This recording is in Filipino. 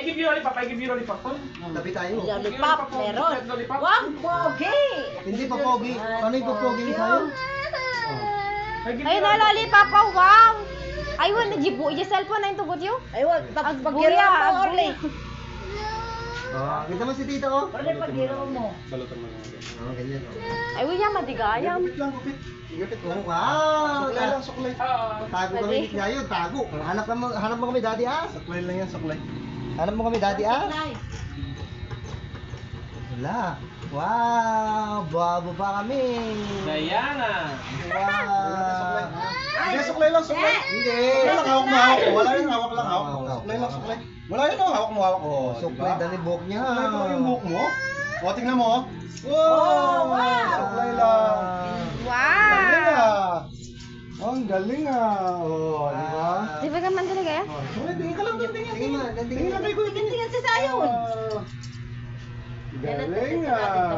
I give you lollipop, I give you lollipop. Tabi tayo. Lollipop, meron. Wag pogi. Hindi pa pogi. Ano yung pogi ni sa'yo? Ayun na, lollipop, oh, wow! Ayun, najibu, yung cellphone na yung tugot yun. Ayun, Ang paghiro buya, mo, ang Orly. Oh, kita mo si tita oh. Orly, paghiro mo. Oh, ganyan oh. Ayun yan, madigayam. Oh, wow! Suklay lang, suklay. Tago kami ni Gayo, tago. Hanap mo kami daddy ah. Suklay lang yan, suklay. Hanap mo kami daddy ah. Wala. Wow! Babo pa kami. Diana. Wow! Hindi, suklay lang, suklay. Hindi. Wala lang, hawak mo, hawak. Wala yun, hawak lang, hawak. Hawak. Suklay lang, suklay. Wala yun, oh, hawak mo, hawak. Oh, Suklay dali buhok niya. Suklay ko yung buhok mo. O, tingnan mo. Oh. Oh, wow. Suklay lang. Galing Wow! ah. Oh, ang galing ah. Oh, di ba? Di ba ka man talaga yan? Oh, suklay, tingin ka lang doon, tingin. Tingin mo, Tingin lang kay Kuya. Tingnan sa sayon. Galing ah.